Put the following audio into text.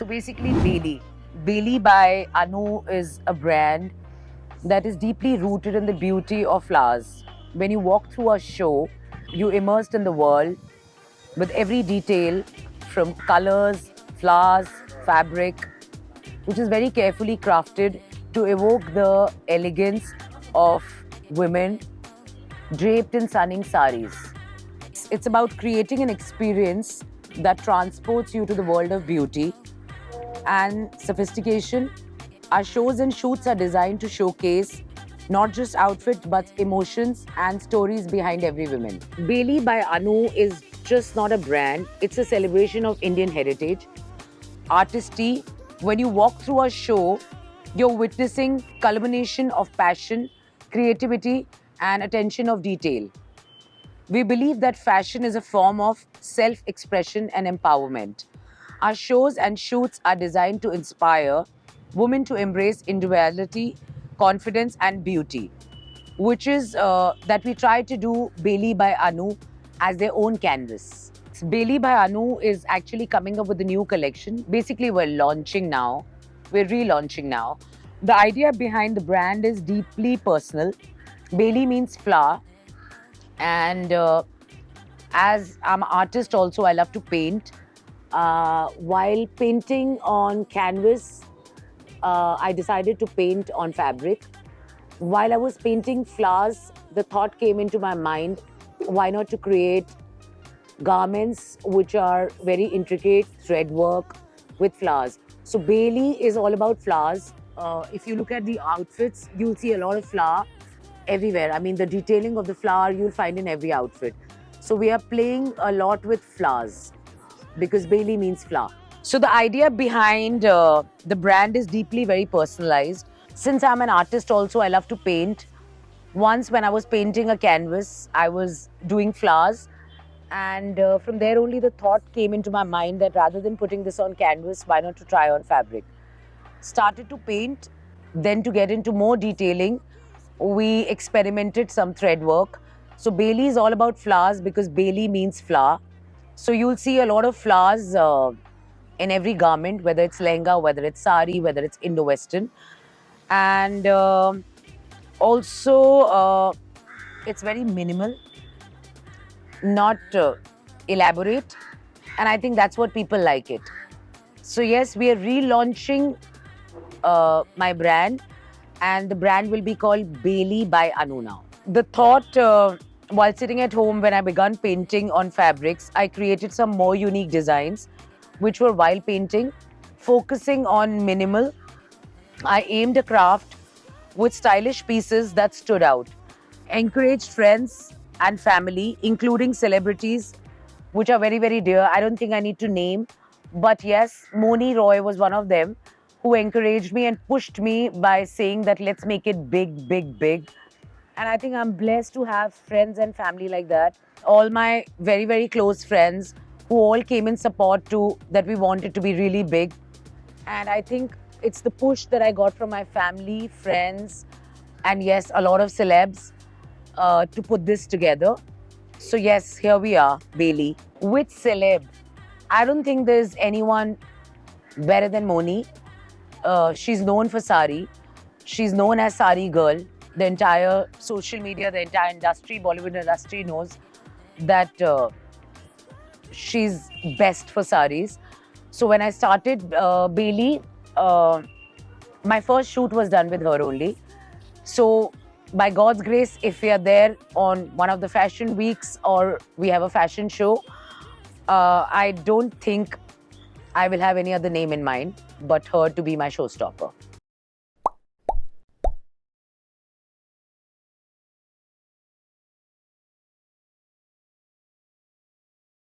So basically, Bailey. Bailey by Anu is a brand that is deeply rooted in the beauty of flowers. When you walk through a show, you're immersed in the world with every detail from colors, flowers, fabric, which is very carefully crafted to evoke the elegance of women draped in stunning saris. It's about creating an experience that transports you to the world of beauty and sophistication. Our shows and shoots are designed to showcase not just outfits but emotions and stories behind every woman. Bailey by Anu is just not a brand, it's a celebration of Indian heritage, artistry. When you walk through a show, you're witnessing culmination of passion, creativity, and attention of detail. We believe that fashion is a form of self-expression and empowerment. Our shows and shoots are designed to inspire women to embrace individuality, confidence, and beauty, which is that we try to do Bailey by Anu as their own canvas. Bailey by Anu is actually coming up with a new collection. Basically, we're launching now. We're relaunching now. The idea behind the brand is deeply personal. Bailey means flower, and as I'm an artist also, I love to paint. While painting on canvas, I decided to paint on fabric. While I was painting flowers, the thought came into my mind, why not to create garments which are very intricate thread work with flowers. So Bailey is all about flowers. If you look at the outfits, you'll see a lot of flower everywhere. I mean, the detailing of the flower you'll find in every outfit. So we are playing a lot with flowers because Bailey means flower. So the idea behind the brand is deeply very personalized. Since I'm an artist also, I love to paint. Once when I was painting a canvas, I was doing flowers. And from there only the thought came into my mind that rather than putting this on canvas, why not to try on fabric? Started to paint, then to get into more detailing, we experimented some thread work. So Bailey is all about flowers because Bailey means flower. So you'll see a lot of flowers in every garment, whether it's lehenga, whether it's sari, whether it's Indo-Western. And also, it's very minimal, not elaborate. And I think that's what people like it. So yes, we are relaunching my brand, and the brand will be called Bailey by Anu now. The thought while sitting at home when I began painting on fabrics, I created some more unique designs, which were while painting, focusing on minimal. I aimed a craft with stylish pieces that stood out, encouraged friends and family, including celebrities, which are very, very dear. I don't think I need to name, but yes, Moni Roy was one of them who encouraged me and pushed me by saying that let's make it big, big, big. And I think I'm blessed to have friends and family like that. All my very, very close friends who all came in support to that we wanted to be really big. And I think it's the push that I got from my family, friends, and yes, a lot of celebs to put this together. So yes, here we are, Bailey. With celeb, I don't think there's anyone better than Moni. She's known for sari. She's known as Sari Girl. The entire social media, the entire industry, Bollywood industry knows that she's best for saris. So when I started Bailey, my first shoot was done with her only. So by God's grace, if we are there on one of the fashion weeks or we have a fashion show, I don't think I will have any other name in mind but her to be my showstopper.